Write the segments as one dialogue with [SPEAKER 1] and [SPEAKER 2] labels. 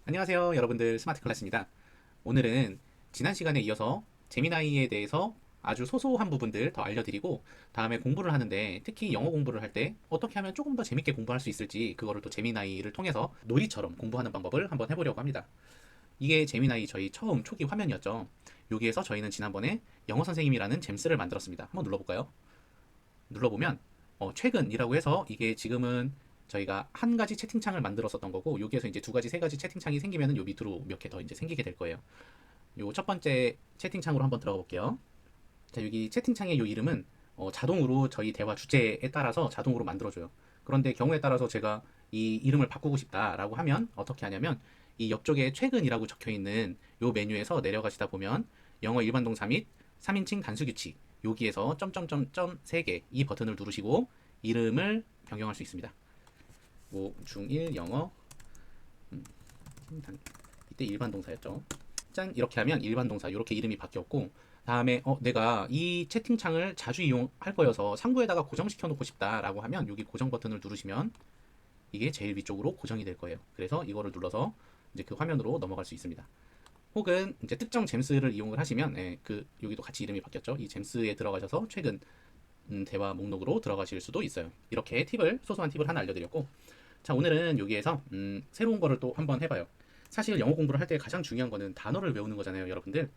[SPEAKER 1] 안녕하세요 여러분들, 스마트 클래스입니다. 오늘은 지난 시간에 이어서 제미나이에 대해서 아주 소소한 부분들 더 알려드리고, 다음에 공부를 하는데 특히 영어 공부를 할 때 어떻게 하면 조금 더 재밌게 공부할 수 있을지, 그거를 또 제미나이를 통해서 놀이처럼 공부하는 방법을 한번 해보려고 합니다. 이게 제미나이 저희 처음 초기 화면이었죠. 여기에서 저희는 지난번에 영어 선생님이라는 잼스를 만들었습니다. 한번 눌러볼까요? 눌러보면 최근이라고 해서, 이게 지금은 저희가 한 가지 채팅창을 만들었었던 거고, 여기에서 이제 두 가지, 세 가지 채팅창이 생기면은 요 밑으로 몇 개 더 이제 생기게 될 거예요. 요 첫 번째 채팅창으로 한번 들어가 볼게요. 자, 여기 채팅창의 요 이름은 자동으로 저희 대화 주제에 따라서 자동으로 만들어줘요. 그런데 경우에 따라서 제가 이 이름을 바꾸고 싶다라고 하면 어떻게 하냐면, 이 옆쪽에 최근이라고 적혀 있는 요 메뉴에서 내려가시다 보면 영어 일반 동사 및 3인칭 단수 규칙, 여기에서 점점점점 3개 이 버튼을 누르시고 이름을 변경할 수 있습니다. 뭐 중1 영어 이때 일반 동사였죠. 짠, 이렇게 하면 일반 동사 이렇게 이름이 바뀌었고, 다음에 내가 이 채팅창을 자주 이용할 거여서 상부에다가 고정시켜 놓고 싶다라고 하면 여기 고정 버튼을 누르시면 이게 제일 위쪽으로 고정이 될 거예요. 그래서 이거를 눌러서 이제 그 화면으로 넘어갈 수 있습니다. 혹은 이제 특정 잼스를 이용을 하시면, 여기도 같이 이름이 바뀌었죠. 이 잼스에 들어가셔서 최근 대화 목록으로 들어가실 수도 있어요. 이렇게 소소한 팁을 하나 알려드렸고, 자, 오늘은 여기에서 새로운 거를 또 한번 해봐요. 사실 영어 공부를 할 때 가장 중요한 거는 단어를 외우는 거잖아요, 여러분들.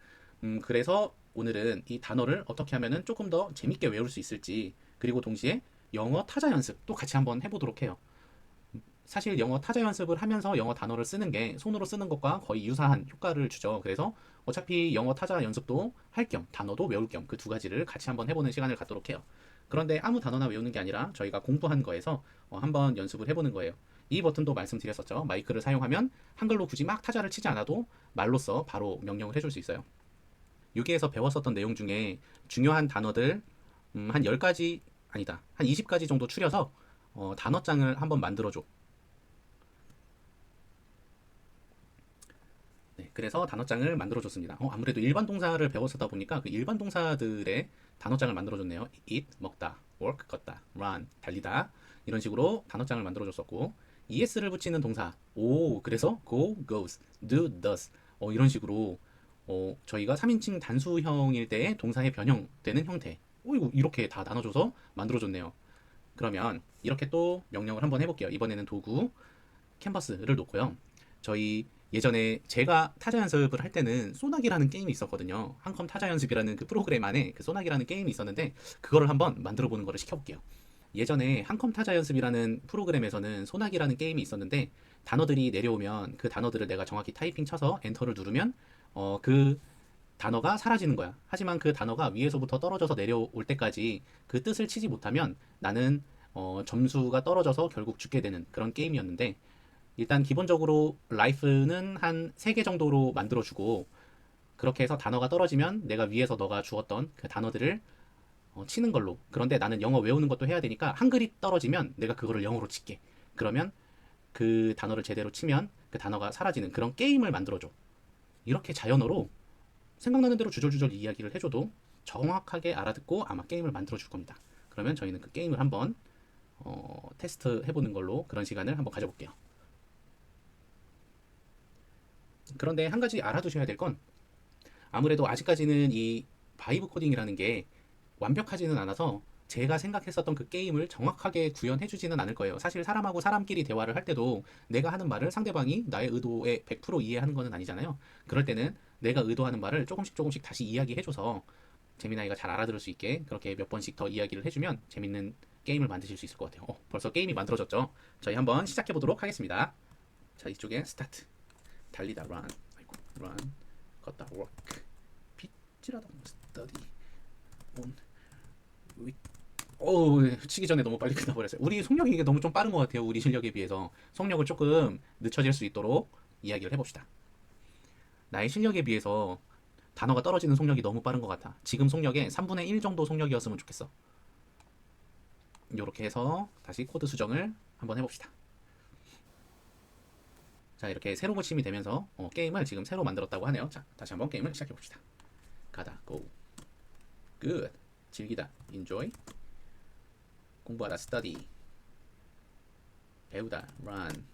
[SPEAKER 1] 그래서 오늘은 이 단어를 어떻게 하면은 조금 더 재밌게 외울 수 있을지, 그리고 동시에 영어 타자 연습도 같이 한번 해보도록 해요. 사실 영어 타자 연습을 하면서 영어 단어를 쓰는 게 손으로 쓰는 것과 거의 유사한 효과를 주죠. 그래서 어차피 영어 타자 연습도 할 겸 단어도 외울 겸 그 두 가지를 같이 한번 해보는 시간을 갖도록 해요. 그런데 아무 단어나 외우는 게 아니라 저희가 공부한 거에서 한번 연습을 해보는 거예요. 이 버튼도 말씀드렸었죠. 마이크를 사용하면 한글로 굳이 막 타자를 치지 않아도 말로써 바로 명령을 해줄 수 있어요. 여기에서 배웠었던 내용 중에 중요한 단어들 한 10가지, 아니다, 한 20가지 정도 추려서 단어장을 한번 만들어줘. 네, 그래서 단어장을 만들어줬습니다. 아무래도 일반 동사를 배웠었다 보니까 그 일반 동사들의 단어장을 만들어줬네요. eat, 먹다, work, 걷다, run, 달리다, 이런 식으로 단어장을 만들어줬었고, es를 붙이는 동사, 그래서 go, goes, do, does, 이런 식으로 저희가 3인칭 단수형일 때의 동사의 변형되는 형태, 이렇게 다 나눠줘서 만들어줬네요. 그러면 이렇게 또 명령을 한번 해볼게요. 이번에는 도구 캔버스를 놓고요. 저희 예전에 제가 타자 연습을 할 때는 소나기라는 게임이 있었거든요. 한컴 타자 연습이라는 그 프로그램 안에 그 소나기라는 게임이 있었는데, 그거를 한번 만들어 보는 거를 시켜볼게요. 예전에 한컴 타자 연습이라는 프로그램에서는 소나기라는 게임이 있었는데, 단어들이 내려오면 그 단어들을 내가 정확히 타이핑 쳐서 엔터를 누르면 그 단어가 사라지는 거야. 하지만 그 단어가 위에서부터 떨어져서 내려올 때까지 그 뜻을 치지 못하면 나는 점수가 떨어져서 결국 죽게 되는 그런 게임이었는데, 일단 기본적으로 라이프는 한 3개 정도로 만들어주고, 그렇게 해서 단어가 떨어지면 내가 위에서 너가 주었던 그 단어들을 치는 걸로. 그런데 나는 영어 외우는 것도 해야 되니까 한글이 떨어지면 내가 그거를 영어로 칠게. 그러면 그 단어를 제대로 치면 그 단어가 사라지는 그런 게임을 만들어줘. 이렇게 자연어로 생각나는 대로 주절주절 이야기를 해줘도 정확하게 알아듣고 아마 게임을 만들어줄 겁니다. 그러면 저희는 그 게임을 한번 테스트 해보는 걸로 그런 시간을 한번 가져볼게요. 그런데 한 가지 알아두셔야 될 건, 아무래도 아직까지는 이 바이브 코딩이라는 게 완벽하지는 않아서 제가 생각했었던 그 게임을 정확하게 구현해주지는 않을 거예요. 사실 사람하고 사람끼리 대화를 할 때도 내가 하는 말을 상대방이 나의 의도에 100% 이해하는 것은 아니잖아요. 그럴 때는 내가 의도하는 말을 조금씩 조금씩 다시 이야기해줘서 재미나이가 잘 알아들을 수 있게 그렇게 몇 번씩 더 이야기를 해주면 재밌는 게임을 만드실 수 있을 것 같아요. 벌써 게임이 만들어졌죠? 저희 한번 시작해보도록 하겠습니다. 자, 이쪽에 스타트. 달리다 run, 아이고 run, 걷다 work, 빗질하다 study, on, week. 치기 전에 너무 빨리 끝나버렸어요. 우리 속력이 이게 너무 좀 빠른 것 같아요. 우리 실력에 비해서 속력을 조금 늦춰질 수 있도록 이야기를 해봅시다. 나의 실력에 비해서 단어가 떨어지는 속력이 너무 빠른 것 같아. 지금 속력의 3분의 1 정도 속력이었으면 좋겠어. 이렇게 해서 다시 코드 수정을 한번 해봅시다. 자, 이렇게 새로 고침이 되면서 게임을 지금 새로 만들었다고 하네요. 자, 다시 한번 게임을 시작해 봅시다. 가다, go, good, 즐기다, enjoy, 공부하다, study, 배우다, run,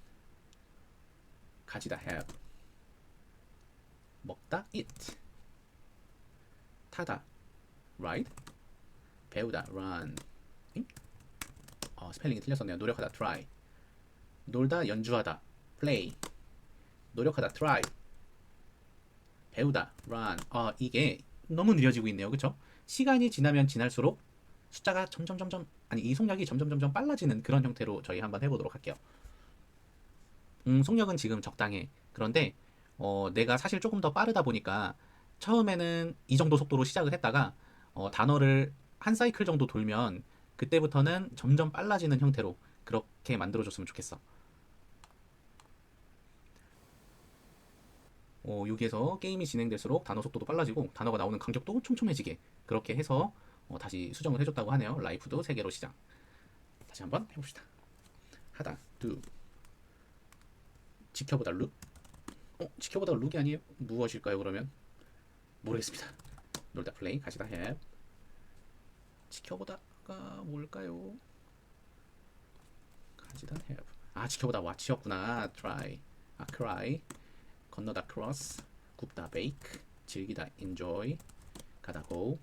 [SPEAKER 1] 가지다, have, 먹다 eat. 타다 ride. 배우다 run. 스펠링이 틀렸었네요. 노력하다 try. 놀다 연주하다 play. 노력하다 try. 배우다 run. 이게 너무 느려지고 있네요. 그쵸? 시간이 지나면 지날수록 숫자가 점점점점, 아니 이 속력이 점점점점 빨라지는 그런 형태로 저희 한번 해보도록 할게요. 속력은 지금 적당해. 그런데 내가 사실 조금 더 빠르다 보니까 처음에는 이 정도 속도로 시작을 했다가 단어를 한 사이클 정도 돌면 그때부터는 점점 빨라지는 형태로 그렇게 만들어줬으면 좋겠어. 여기에서 게임이 진행될수록 단어 속도도 빨라지고 단어가 나오는 간격도 촘촘해지게 그렇게 해서 다시 수정을 해줬다고 하네요. 라이프도 3개로 시작. 다시 한번 해봅시다. 하다 do. 지켜보다 look. 지켜보다 룩이 아니에요? 무엇일까요 그러면? 모르겠습니다. 놀다 play, 가시다 have. 지켜보다가 뭘까요? 가시다 have. 지켜보다 watch였구나. try. cry. 건너다 cross. 굽다 bake. 즐기다 enjoy. 가다 go.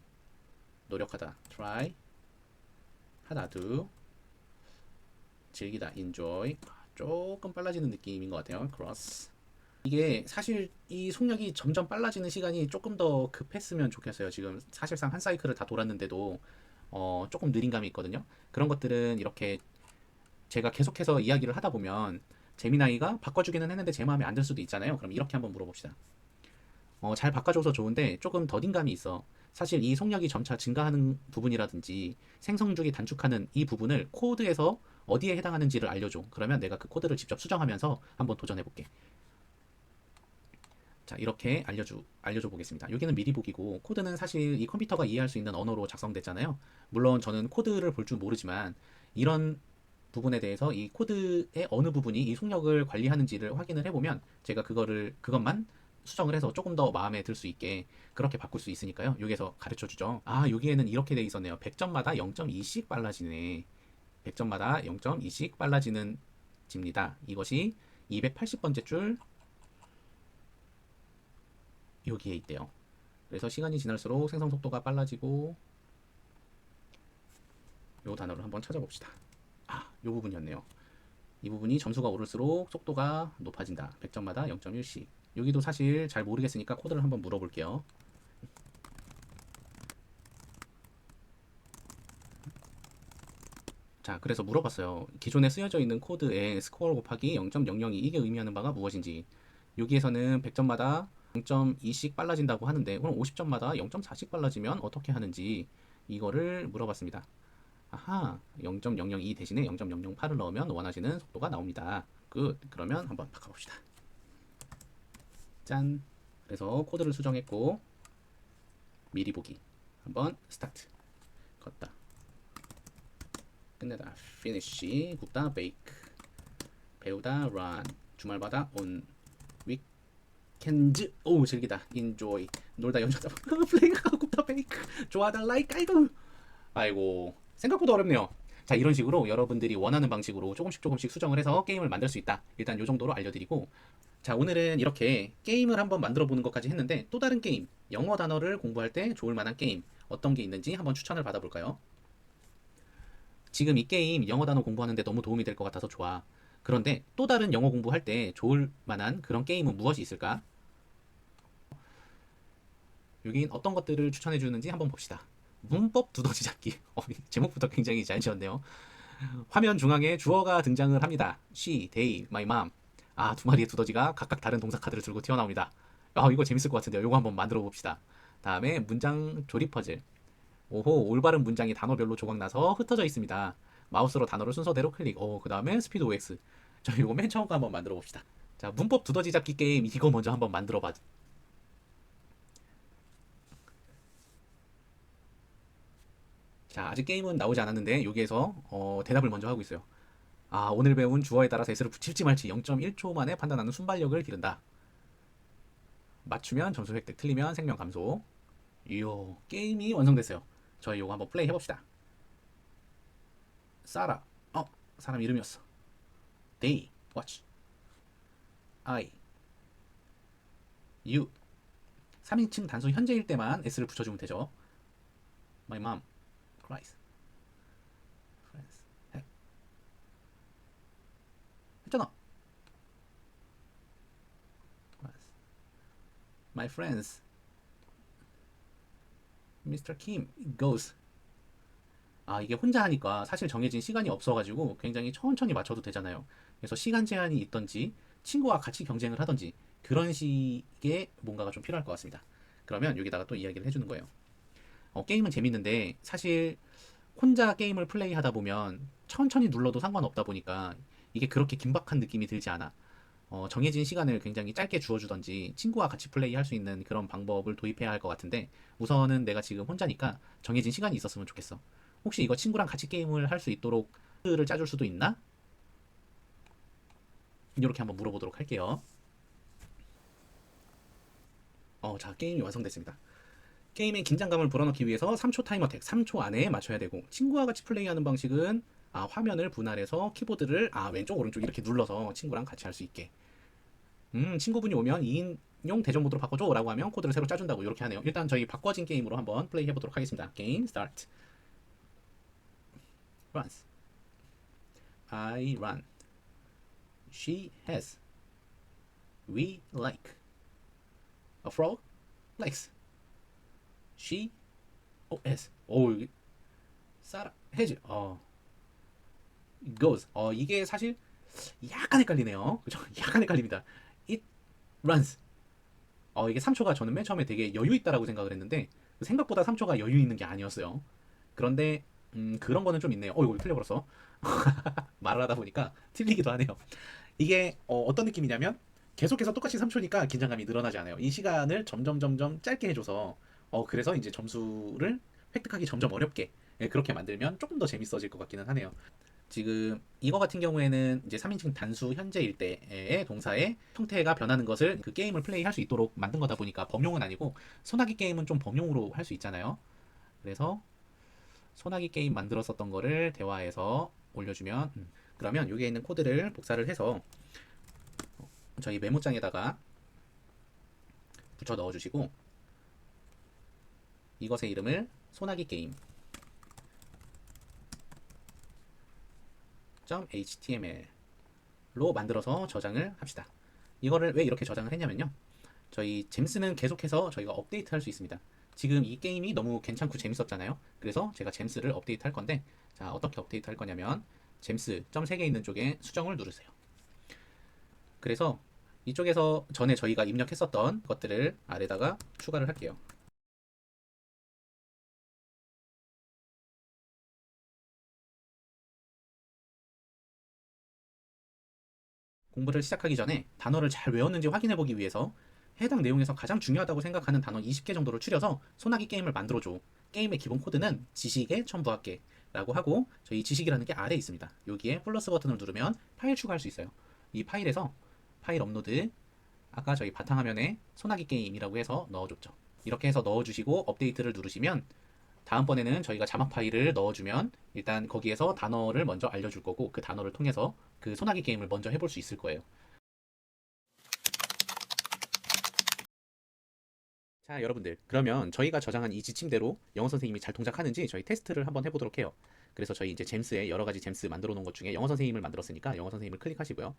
[SPEAKER 1] 노력하다 try. 하다 do. 즐기다 enjoy. 조금 빨라지는 느낌인 것 같아요. cross. 이게 사실 이 속력이 점점 빨라지는 시간이 조금 더 급했으면 좋겠어요. 지금 사실상 한 사이클을 다 돌았는데도 조금 느린 감이 있거든요. 그런 것들은 이렇게 제가 계속해서 이야기를 하다 보면 재미나이가 바꿔주기는 했는데 제 마음에 안 들 수도 있잖아요. 그럼 이렇게 한번 물어봅시다. 잘 바꿔줘서 좋은데 조금 더딘 감이 있어. 사실 이 속력이 점차 증가하는 부분이라든지 생성주기 단축하는 이 부분을 코드에서 어디에 해당하는지를 알려줘. 그러면 내가 그 코드를 직접 수정하면서 한번 도전해볼게. 자, 이렇게 알려줘 보겠습니다. 여기는 미리 보기고 코드는 사실 이 컴퓨터가 이해할 수 있는 언어로 작성됐잖아요. 물론 저는 코드를 볼 줄 모르지만 이런 부분에 대해서 이 코드의 어느 부분이 이 속력을 관리하는지를 확인을 해보면 제가 그것만 수정을 해서 조금 더 마음에 들 수 있게 그렇게 바꿀 수 있으니까요. 여기에서 가르쳐 주죠. 여기에는 이렇게 돼 있었네요. 100점마다 0.2씩 빨라지네. 100점마다 0.2씩 빨라지는 집니다. 이것이 280번째 줄 여기에 있대요. 그래서 시간이 지날수록 생성 속도가 빨라지고 요 단어를 한번 찾아봅시다. 요 부분이었네요. 이 부분이 점수가 오를수록 속도가 높아진다. 100점마다 0.1씩. 여기도 사실 잘 모르겠으니까 코드를 한번 물어볼게요. 자, 그래서 물어봤어요. 기존에 쓰여져 있는 코드에 스코어 곱하기 0.002 이게 의미하는 바가 무엇인지. 여기에서는 100점마다 0.2씩 빨라진다고 하는데 그럼 50점마다 0.4씩 빨라지면 어떻게 하는지 이거를 물어봤습니다. 0.002 대신에 0.008을 넣으면 원하시는 속도가 나옵니다. 그러면 한번 바꿔봅시다. 짠. 그래서 코드를 수정했고 미리 보기 한번 스타트. 걷다 끝내다 finish. 굽다 bake. 배우다 run. 주말마다 on. weekend. 즐기다 enjoy. 놀다 연주하다 플레이가 굽다 bake. 좋아하다 like. 아이고 생각보다 어렵네요. 자, 이런 식으로 여러분들이 원하는 방식으로 조금씩 수정을 해서 게임을 만들 수 있다. 일단 이 정도로 알려드리고, 자, 오늘은 이렇게 게임을 한번 만들어 보는 것까지 했는데 또 다른 게임, 영어 단어를 공부할 때 좋을 만한 게임 어떤 게 있는지 한번 추천을 받아볼까요? 지금 이 게임 영어 단어 공부하는데 너무 도움이 될 것 같아서 좋아. 그런데 또 다른 영어 공부할 때 좋을 만한 그런 게임은 무엇이 있을까? 여긴 어떤 것들을 추천해 주는지 한번 봅시다. 문법 두더지 잡기. 제목부터 굉장히 잘 지었네요. 화면 중앙에 주어가 등장을 합니다. She, they, my mom. 두 마리의 두더지가 각각 다른 동사 카드를 들고 튀어나옵니다. 이거 재밌을 것 같은데요. 이거 한번 만들어 봅시다. 다음에 문장 조립 퍼즐. 올바른 문장이 단어별로 조각나서 흩어져 있습니다. 마우스로 단어를 순서대로 클릭. 그 다음에 스피드 OX. 자, 이거 맨 처음 거 한번 만들어 봅시다. 자, 문법 두더지 잡기 게임 이거 먼저 한번 만들어 봐. 자, 아직 게임은 나오지 않았는데 여기에서 대답을 먼저 하고 있어요. 오늘 배운 주어에 따라서 s를 붙일지 말지 0.1초 만에 판단하는 순발력을 기른다. 맞추면 점수 획득, 틀리면 생명 감소. 게임이 완성됐어요. 저희 이거 한번 플레이 해봅시다. 사라. 사람 이름이었어. They, watch. I, you, 3인칭 단수 현재일 때만 s를 붙여주면 되죠. My mom cries. Friends. 했잖아. My friends. Mr. Kim goes. 아, 이게 혼자 하니까 사실 정해진 시간이 없어가지고 굉장히 천천히 맞춰도 되잖아요. 그래서 시간 제한이 있던지 친구와 같이 경쟁을 하던지 그런 식의 뭔가가 좀 필요할 것 같습니다. 그러면 여기다가 또 이야기를 해주는 거예요. 게임은 재밌는데 사실 혼자 게임을 플레이하다 보면 천천히 눌러도 상관없다 보니까 이게 그렇게 긴박한 느낌이 들지 않아. 정해진 시간을 굉장히 짧게 주어주던지 친구와 같이 플레이할 수 있는 그런 방법을 도입해야 할 것 같은데 우선은 내가 지금 혼자니까 정해진 시간이 있었으면 좋겠어. 혹시 이거 친구랑 같이 게임을 할 수 있도록 를 짜줄 수도 있나? 이렇게 한번 물어보도록 할게요. 자, 게임이 완성됐습니다. 게임의 긴장감을 불어넣기 위해서 3초 타임어택, 3초 안에 맞춰야 되고 친구와 같이 플레이하는 방식은 화면을 분할해서 키보드를 왼쪽 오른쪽 이렇게 눌러서 친구랑 같이 할 수 있게. 친구분이 오면 2인용 대전 모드로 바꿔줘 라고 하면 코드를 새로 짜준다고 이렇게 하네요. 일단 저희 바꿔진 게임으로 한번 플레이 해보도록 하겠습니다. 게임 스타트. runs. I run. She has. We like. A frog likes. She OS. 여기 사라 has. goes. 이게 사실 약간 헷갈리네요. 그죠? 약간 헷갈립니다. It runs. 이게 3초가 저는 맨 처음에 되게 여유 있다라고 생각을 했는데 생각보다 3초가 여유 있는 게 아니었어요. 그런데 그런 거는 좀 있네요. 이거 틀려버렸어. 말을 하다 보니까 틀리기도 하네요. 이게 떤 느낌이냐면 계속해서 똑같이 3초니까 긴장감이 늘어나지 않아요. 이 시간을 점점 짧게 해줘서 그래서 이제 점수를 획득하기 점점 어렵게 그렇게 만들면 조금 더 재밌어질 것 같기는 하네요. 지금 이거 같은 경우에는 이제 3인칭 단수 현재일 때의 동사의 형태가 변하는 것을 그 게임을 플레이할 수 있도록 만든 거다 보니까 범용은 아니고 소나기 게임은 좀 범용으로 할 수 있잖아요. 그래서 소나기 게임 만들었었던 거를 대화해서 올려주면 그러면 여기에 있는 코드를 복사를 해서 저희 메모장에다가 붙여 넣어주시고 이것의 이름을 소나기 게임 .html로 만들어서 저장을 합시다. 이거를 왜 이렇게 저장을 했냐면요. 저희 잼스는 계속해서 저희가 업데이트 할 수 있습니다. 지금 이 게임이 너무 괜찮고 재밌었잖아요. 그래서 제가 잼스를 업데이트 할 건데 자, 어떻게 업데이트 할 거냐면 잼스 점 3개 있는 쪽에 수정을 누르세요. 그래서 이쪽에서 전에 저희가 입력했었던 것들을 아래다가 추가를 할게요. 공부를 시작하기 전에 단어를 잘 외웠는지 확인해 보기 위해서 해당 내용에서 가장 중요하다고 생각하는 단어 20개 정도를 추려서 소나기 게임을 만들어줘. 게임의 기본 코드는 지식에 첨부할게 라고 하고 저희 지식이라는 게 아래에 있습니다. 여기에 플러스 버튼을 누르면 파일 추가할 수 있어요. 이 파일에서 파일 업로드 아까 저희 바탕화면에 소나기 게임이라고 해서 넣어줬죠. 이렇게 해서 넣어주시고 업데이트를 누르시면 다음번에는 저희가 자막 파일을 넣어주면 일단 거기에서 단어를 먼저 알려줄 거고 그 단어를 통해서 그 소나기 게임을 먼저 해볼 수 있을 거예요. 자, 여러분들. 그러면 저희가 저장한 이 지침대로 영어 선생님이 잘 동작하는지 저희 테스트를 한번 해보도록 해요. 그래서 저희 이제 잼스에 여러 가지 잼스 만들어 놓은 것 중에 영어 선생님을 만들었으니까 영어 선생님을 클릭하시고요.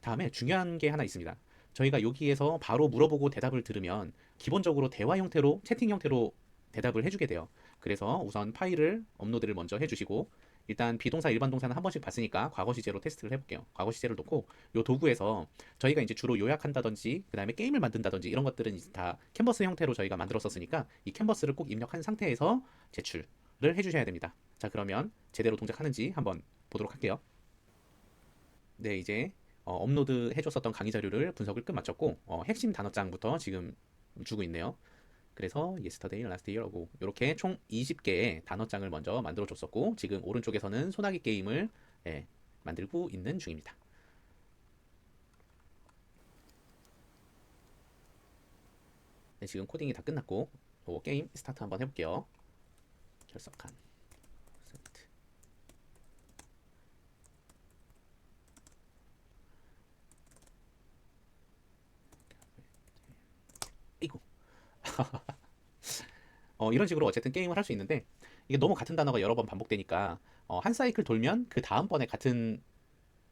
[SPEAKER 1] 다음에 중요한 게 하나 있습니다. 저희가 여기에서 바로 물어보고 대답을 들으면 기본적으로 대화 형태로 채팅 형태로 대답을 해주게 돼요. 그래서 우선 파일을 업로드를 먼저 해주시고 일단 비동사 일반 동사는 한 번씩 봤으니까 과거 시제로 테스트를 해볼게요. 과거 시제를 놓고 이 도구에서 저희가 이제 주로 요약한다든지 그 다음에 게임을 만든다든지 이런 것들은 이제 다 캔버스 형태로 저희가 만들었었으니까 이 캔버스를 꼭 입력한 상태에서 제출을 해주셔야 됩니다. 자, 그러면 제대로 동작하는지 한번 보도록 할게요. 네, 이제 업로드 해줬었던 강의 자료를 분석을 끝마쳤고 핵심 단어장부터 지금 주고 있네요. 그래서 yesterday, last year하고 이렇게 총 20개의 단어장을 먼저 만들어 줬었고 지금 오른쪽에서는 소나기 게임을 만들고 있는 중입니다. 네, 지금 코딩이 다 끝났고 게임 스타트 한번 해볼게요. 결석한 세트. 이고 이런 식으로 어쨌든 게임을 할 수 있는데 이게 너무 같은 단어가 여러 번 반복되니까 한 사이클 돌면 그 다음번에 같은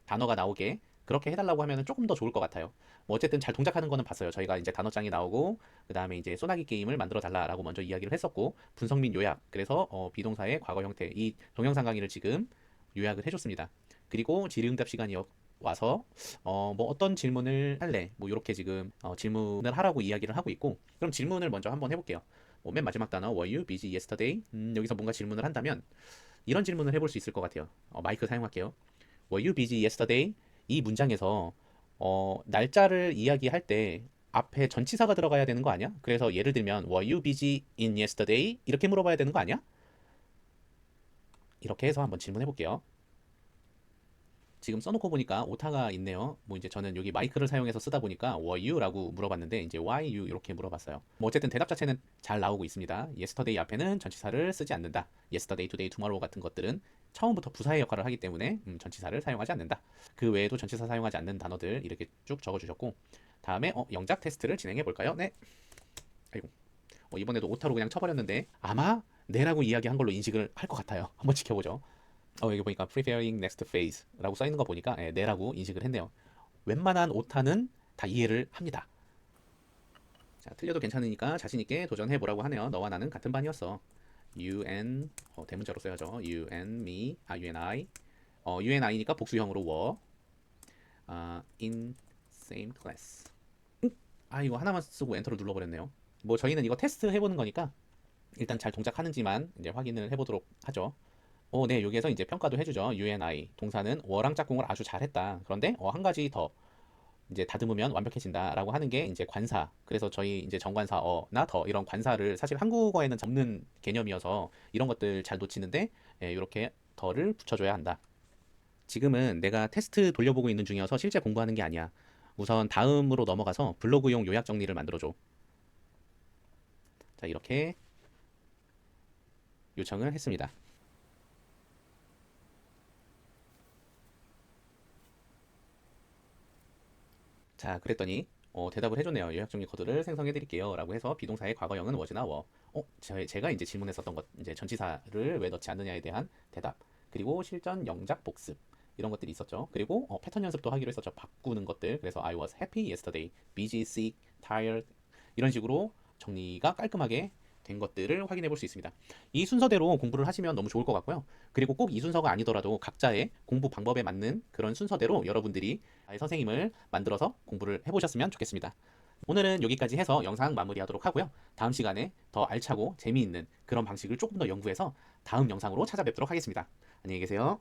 [SPEAKER 1] 단어가 나오게 그렇게 해달라고 하면 조금 더 좋을 것 같아요. 뭐 어쨌든 잘 동작하는 거는 봤어요. 저희가 이제 단어장이 나오고 그 다음에 이제 소나기 게임을 만들어 달라라고 먼저 이야기를 했었고 분석 및 요약 그래서 비동사의 과거 형태 이 동영상 강의를 지금 요약을 해줬습니다. 그리고 질의응답 시간이 와서 뭐 어떤 질문을 할래 뭐 이렇게 지금 질문을 하라고 이야기를 하고 있고 그럼 질문을 먼저 한번 해볼게요. 맨 마지막 단어 Were you busy yesterday? 여기서 뭔가 질문을 한다면 이런 질문을 해볼 수 있을 것 같아요. 마이크 사용할게요. Were you busy yesterday? 이 문장에서 날짜를 이야기할 때 앞에 전치사가 들어가야 되는 거 아니야? 그래서 예를 들면 Were you busy in yesterday? 이렇게 물어봐야 되는 거 아니야? 이렇게 해서 한번 질문해 볼게요. 지금 써놓고 보니까 오타가 있네요. 뭐 이제 저는 여기 마이크를 사용해서 쓰다 보니까 were you라고 물어봤는데 이제 why you 이렇게 물어봤어요. 뭐 어쨌든 대답 자체는 잘 나오고 있습니다. yesterday 앞에는 전치사를 쓰지 않는다. yesterday, today, tomorrow 같은 것들은 처음부터 부사의 역할을 하기 때문에 전치사를 사용하지 않는다. 그 외에도 전치사 사용하지 않는 단어들 이렇게 쭉 적어주셨고 다음에 영작 테스트를 진행해 볼까요? 네. 아이고. 이번에도 오타로 그냥 쳐버렸는데 아마 네라고 이야기한 걸로 인식을 할 것 같아요. 한번 지켜보죠. 여기 보니까 preparing next phase라고 써 있는 거 보니까 네라고 인식을 했네요. 웬만한 오타는 다 이해를 합니다. 자, 틀려도 괜찮으니까 자신 있게 도전해 보라고 하네요. 너와 나는 같은 반이었어. You and 대문자로 써야죠. You and me, you and I. You and I니까 복수형으로 were in same class. 이거 하나만 쓰고 엔터를 눌러버렸네요. 뭐 저희는 이거 테스트 해보는 거니까 일단 잘 동작하는지만 이제 확인을 해보도록 하죠. 네, 여기에서 이제 평가도 해주죠. U and I 동사는 워랑 짝꿍을 아주 잘했다. 그런데 한 가지 더 이제 다듬으면 완벽해진다라고 하는 게 이제 관사. 그래서 저희 이제 정관사 나 더 이런 관사를 사실 한국어에는 없는 개념이어서 이런 것들 잘 놓치는데 이렇게 더를 붙여줘야 한다. 지금은 내가 테스트 돌려보고 있는 중이어서 실제 공부하는 게 아니야. 우선 다음으로 넘어가서 블로그용 요약 정리를 만들어줘. 자, 이렇게 요청을 했습니다. 자, 그랬더니 대답을 해줬네요. 요약정리 코드를 생성해 드릴게요. 라고 해서 비동사의 과거형은 was나 were. 제가 이제 질문했었던 것, 이제 전치사를 왜 넣지 않느냐에 대한 대답. 그리고 실전 영작 복습. 이런 것들이 있었죠. 그리고 패턴 연습도 하기로 했었죠. 바꾸는 것들. 그래서 I was happy yesterday, busy, sick, tired. 이런 식으로 정리가 깔끔하게 된 것들을 확인해 볼 수 있습니다. 이 순서대로 공부를 하시면 너무 좋을 것 같고요. 그리고 꼭 이 순서가 아니더라도 각자의 공부 방법에 맞는 그런 순서대로 여러분들이 선생님을 만들어서 공부를 해보셨으면 좋겠습니다. 오늘은 여기까지 해서 영상 마무리하도록 하고요. 다음 시간에 더 알차고 재미있는 그런 방식을 조금 더 연구해서 다음 영상으로 찾아뵙도록 하겠습니다. 안녕히 계세요.